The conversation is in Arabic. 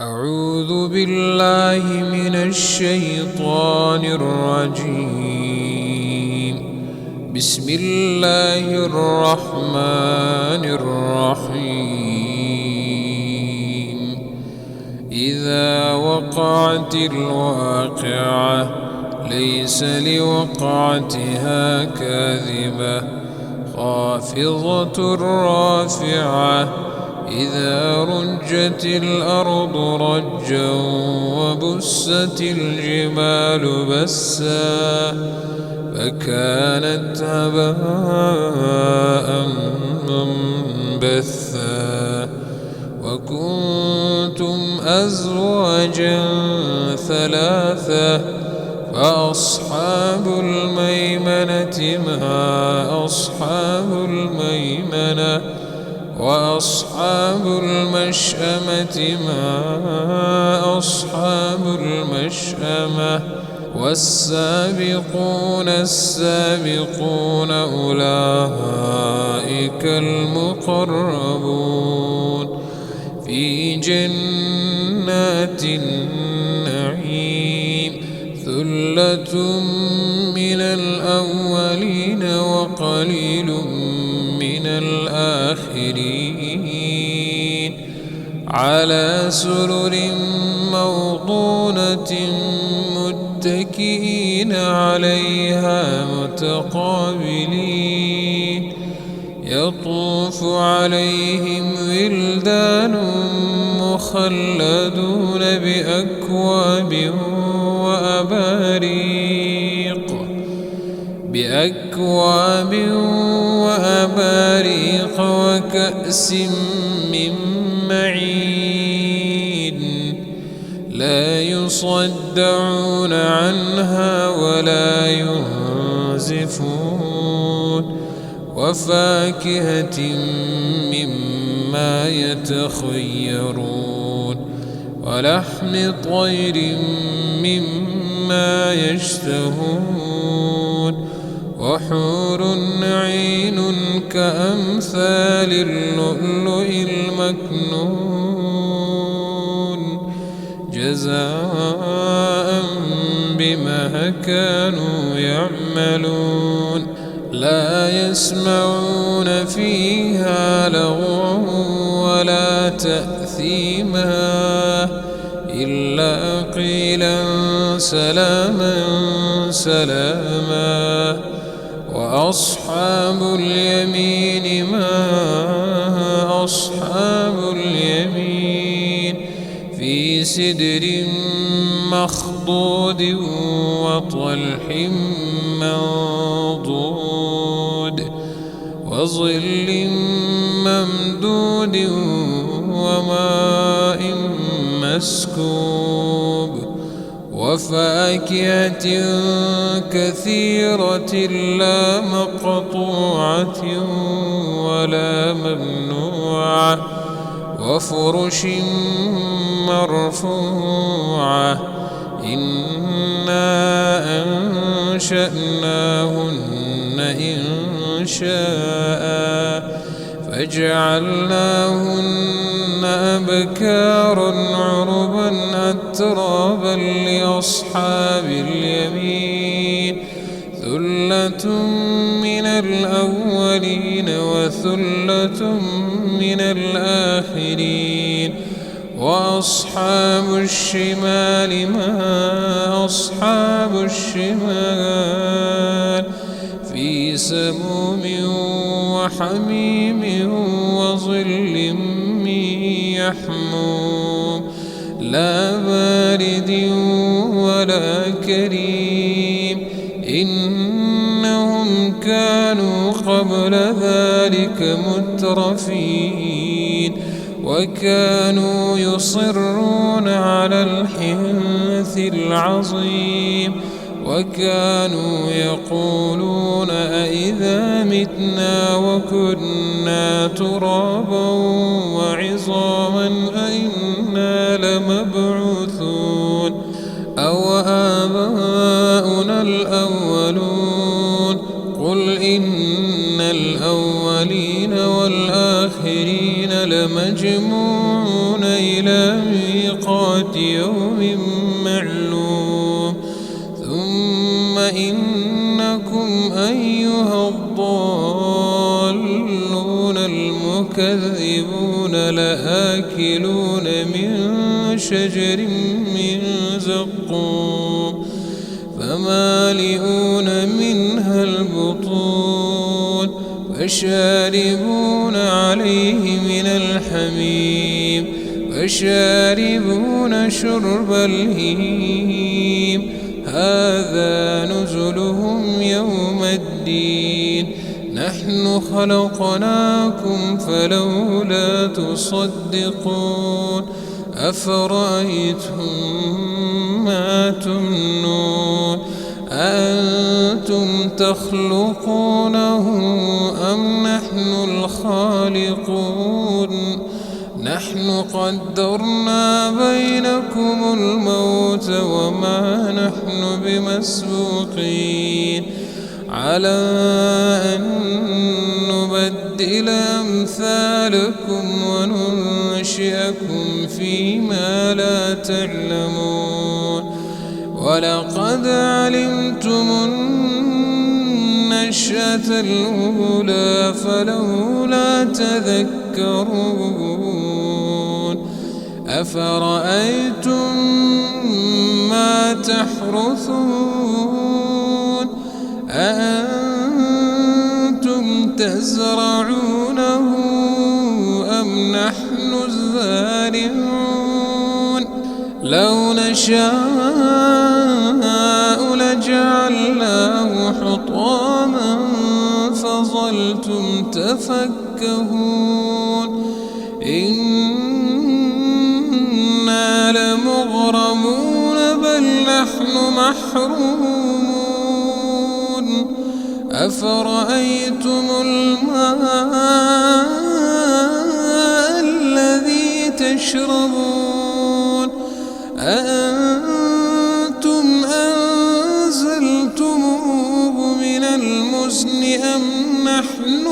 أعوذ بالله من الشيطان الرجيم. بسم الله الرحمن الرحيم. إذا وقعت الواقعة ليس لوقعتها كاذبة خافضة رافعة إذا رجت الأرض رجا وبست الجبال بسا فكانت هباء منبثا وكنتم أزواجا ثلاثة فأصحاب الميمنة ما أصحاب الميمنة وأصحاب المشأمة ما أصحاب المشأمة والسابقون السابقون أولئك المقربون في جنات النعيم ثلة من الأولين وقليل من الآخرين على سرر موضونة متكئين عليها متقابلين يطوف عليهم ولدان مخلدون بأكواب وأباريق وكأس من معين لا يصدعون عنها ولا ينزفون وفاكهة مما يتخيرون ولحم طير مما يشتهون وحور عين كأمثال اللؤلؤ المكنون جزاء بما كانوا يعملون لا يسمعون فيها لغوا ولا تأثيما إلا قيلا سلاما سلاما وأصحاب اليمين ما أصحاب اليمين في سدر مخضود وطلح منضود وظل ممدود وماء مسكوب وفاكهة كثيرة لا مقطوعة ولا ممنوعة وفرش مرفوعة إنا أنشأناهن إنشاء فجعلناهن أبكارا عربا أترابا لأصحاب اليمين ثلة من الأولين وثلة من الآخرين وأصحاب الشمال ما أصحاب الشمال في سموم وحميم وظل من يحموم لا بارد ولا كريم إنهم كانوا قبل ذلك مترفين وكانوا يصرون على الحنث العظيم وكانوا يقولون أئذا متنا وكنا ترابا وعظاما أئنا لمبعوثون أو آباؤنا الأولون قل إن الأولين والآخرين لمجموعون إلى لميقات يوم معلوم ثم إنكم أيها الضالون المكذبون لآكلون من شجر من زقوم فمالئون منها البطون فشاربون عليه من الحميم فشاربون شرب الهيم هذا نزلهم يوم الدين نحن خلقناكم فلولا تصدقون أفرأيتم ما تمنون أأنتم تخلقونه أم نحن الخالقون نحن قدرنا بينكم الموت وما نحن بمسبوقين على أن نبدل أمثالكم وننشئكم فيما لا تعلمون ولقد علمتم النشأة الأولى فلولا تذكرون أفرأيتم ما تحرثون أأنتم تزرعونه أم نحن الزارعون لو نشاء لجعلناه حطاما فظلتم تفكهون إنا لمغرمون بل نحن محرومون أفرأيتم الماء الذي تشربون أأنتم أنزلتموه من المزن أم نحن